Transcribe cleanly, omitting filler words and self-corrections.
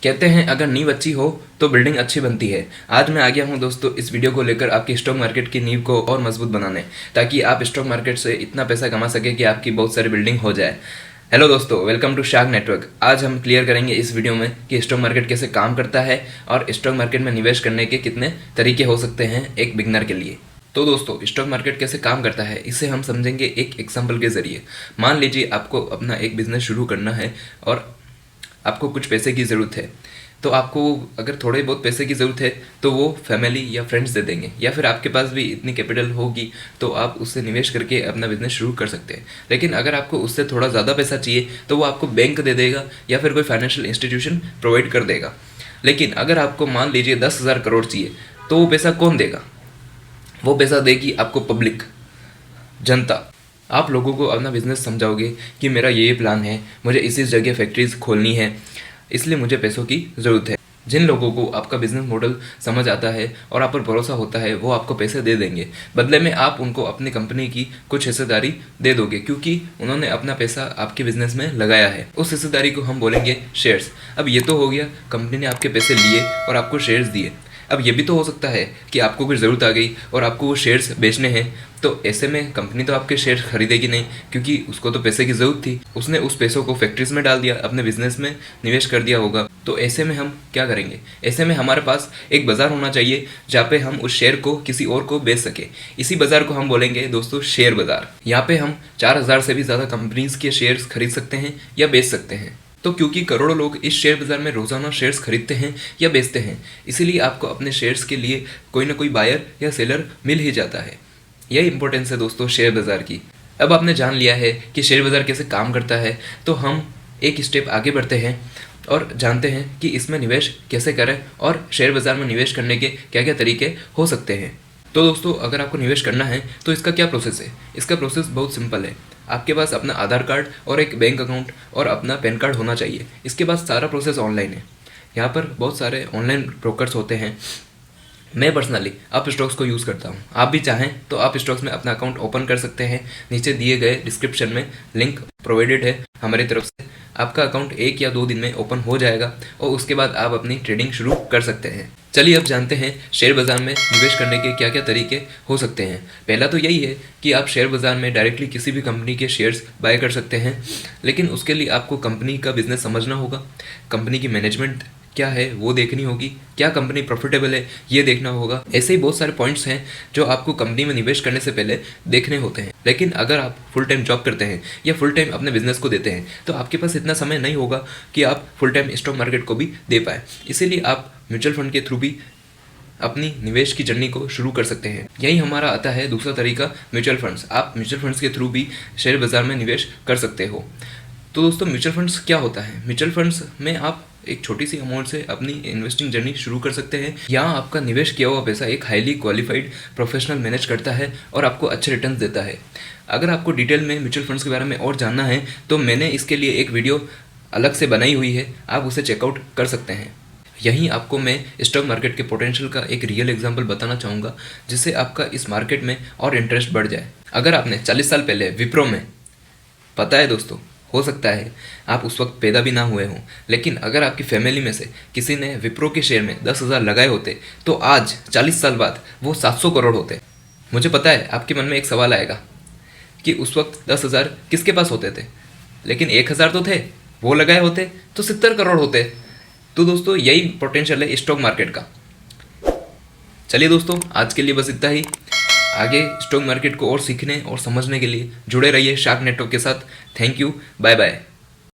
कहते हैं अगर नींव अच्छी हो तो बिल्डिंग अच्छी बनती है। आज मैं आ गया हूं दोस्तों इस वीडियो को लेकर आपकी स्टॉक मार्केट की नींव को और मजबूत बनाने, ताकि आप स्टॉक मार्केट से इतना पैसा कमा सके कि आपकी बहुत सारी बिल्डिंग हो जाए। हेलो दोस्तों, वेलकम टू शार्क नेटवर्क। आज हम क्लियर करेंगे इस वीडियो में कि स्टॉक मार्केट कैसे काम करता है और स्टॉक मार्केट में निवेश करने के कितने तरीके हो सकते हैं एक बिगनर के लिए। तो दोस्तों, स्टॉक मार्केट कैसे काम करता है इसे हम समझेंगे एक एग्जाम्पल के जरिए। मान लीजिए आपको अपना एक बिजनेस शुरू करना है और आपको कुछ पैसे की ज़रूरत है। तो आपको अगर थोड़े बहुत पैसे की ज़रूरत है तो वो फैमिली या फ्रेंड्स दे देंगे, या फिर आपके पास भी इतनी कैपिटल होगी तो आप उससे निवेश करके अपना बिजनेस शुरू कर सकते हैं। लेकिन अगर आपको उससे थोड़ा ज़्यादा पैसा चाहिए तो वो आपको बैंक दे देगा या फिर कोई फाइनेंशियल इंस्टीट्यूशन प्रोवाइड कर देगा। लेकिन अगर आपको मान लीजिए 10,000 करोड़ चाहिए तो वो पैसा कौन देगा? वो पैसा देगी आपको पब्लिक, जनता। आप लोगों को अपना बिजनेस समझाओगे कि मेरा ये प्लान है, मुझे इसी जगह फैक्ट्रीज खोलनी है, इसलिए मुझे पैसों की ज़रूरत है। जिन लोगों को आपका बिजनेस मॉडल समझ आता है और आप पर भरोसा होता है वो आपको पैसे दे देंगे। बदले में आप उनको अपनी कंपनी की कुछ हिस्सेदारी दे दोगे, क्योंकि उन्होंने अपना पैसा आपके बिजनेस में लगाया है। उस हिस्सेदारी को हम बोलेंगे शेयर्स। अब ये तो हो गया, कंपनी ने आपके पैसे लिए और आपको शेयर्स दिए। अब ये भी तो हो सकता है कि आपको कुछ ज़रूरत आ गई और आपको वो शेयर्स बेचने हैं, तो ऐसे में कंपनी तो आपके शेयर खरीदेगी नहीं, क्योंकि उसको तो पैसे की ज़रूरत थी। उसने उस पैसों को फैक्ट्रीज में डाल दिया, अपने बिजनेस में निवेश कर दिया होगा। तो ऐसे में हम क्या करेंगे? ऐसे में हमारे पास एक बाज़ार होना चाहिए जहाँ पे हम उस शेयर को किसी और को बेच सके। इसी बाज़ार को हम बोलेंगे दोस्तों शेयर बाज़ार। यहाँ पे हम 4,000 से भी ज़्यादा कंपनीज के शेयर्स खरीद सकते हैं या बेच सकते हैं। तो क्योंकि करोड़ों लोग इस शेयर बाज़ार में रोज़ाना शेयर्स खरीदते हैं या बेचते हैं, इसीलिए आपको अपने शेयर्स के लिए कोई ना कोई बायर या सेलर मिल ही जाता है। यही इंपॉर्टेंस है दोस्तों शेयर बाज़ार की। अब आपने जान लिया है कि शेयर बाज़ार कैसे काम करता है, तो हम एक स्टेप आगे बढ़ते हैं और जानते हैं कि इसमें निवेश कैसे करें और शेयर बाज़ार में निवेश करने के क्या क्या तरीके हो सकते हैं। तो दोस्तों, अगर आपको निवेश करना है तो इसका क्या प्रोसेस है? इसका प्रोसेस बहुत सिंपल है। आपके पास अपना आधार कार्ड और एक बैंक अकाउंट और अपना पैन कार्ड होना चाहिए। इसके बाद सारा प्रोसेस ऑनलाइन है। यहाँ पर बहुत सारे ऑनलाइन ब्रोकर्स होते हैं। मैं पर्सनली आप स्टॉक्स को यूज़ करता हूँ। आप भी चाहें तो आप स्टॉक्स में अपना अकाउंट ओपन कर सकते हैं। नीचे दिए गए डिस्क्रिप्शन में लिंक प्रोवाइडेड है हमारी तरफ से। आपका अकाउंट 1 या 2 दिन में ओपन हो जाएगा और उसके बाद आप अपनी ट्रेडिंग शुरू कर सकते हैं। चलिए अब जानते हैं शेयर बाज़ार में निवेश करने के क्या क्या तरीके हो सकते हैं। पहला तो यही है कि आप शेयर बाज़ार में डायरेक्टली किसी भी कंपनी के शेयर्स बाय कर सकते हैं, लेकिन उसके लिए आपको कंपनी का बिजनेस समझना होगा। कंपनी की मैनेजमेंट क्या है वो देखनी होगी, क्या कंपनी प्रॉफिटेबल है ये देखना होगा। ऐसे ही बहुत सारे पॉइंट्स हैं जो आपको कंपनी में निवेश करने से पहले देखने होते हैं। लेकिन अगर आप फुल टाइम जॉब करते हैं या फुल टाइम अपने बिजनेस को देते हैं तो आपके पास इतना समय नहीं होगा कि आप फुल टाइम स्टॉक मार्केट को भी दे पाए। इसीलिए आप म्यूचुअल फंड के थ्रू भी अपनी निवेश की जर्नी को शुरू कर सकते हैं। यही हमारा आता है दूसरा तरीका, म्यूचुअल फंड्स। आप म्यूचुअल फंड्स के थ्रू भी शेयर बाज़ार में निवेश कर सकते हो। तो दोस्तों, म्यूचुअल फंड्स क्या होता है? म्यूचुअल फंड्स में आप एक छोटी सी अमाउंट से अपनी इन्वेस्टिंग जर्नी शुरू कर सकते हैं। यहाँ आपका निवेश किया हुआ पैसा एक हाईली क्वालिफाइड प्रोफेशनल मैनेज करता है और आपको अच्छे रिटर्न्स देता है। अगर आपको डिटेल में म्यूचुअल फंड्स के बारे में और जानना है तो मैंने इसके लिए एक वीडियो अलग से बनाई हुई है, आप उसे चेकआउट कर सकते हैं। यहीं आपको मैं स्टॉक मार्केट के पोटेंशियल का एक रियल एग्जांपल बताना चाहूँगा, जिससे आपका इस मार्केट में और इंटरेस्ट बढ़ जाए। अगर आपने 40 साल पहले विप्रो में, पता है दोस्तों, हो सकता है आप उस वक्त पैदा भी ना हुए हों, लेकिन अगर आपकी फैमिली में से किसी ने विप्रो के शेयर में 10,000 लगाए होते तो आज 40 साल बाद वो 700 करोड़ होते। मुझे पता है आपके मन में एक सवाल आएगा कि उस वक्त 10,000 किसके पास होते थे, लेकिन 1,000 तो थे, वो लगाए होते तो 70 करोड़ होते। तो दोस्तों, यही पोटेंशियल है स्टॉक मार्केट का। चलिए दोस्तों, आज के लिए बस इतना ही। आगे स्टॉक मार्केट को और सीखने और समझने के लिए जुड़े रहिए शार्क नेटवर्क के साथ। Thank you, bye bye.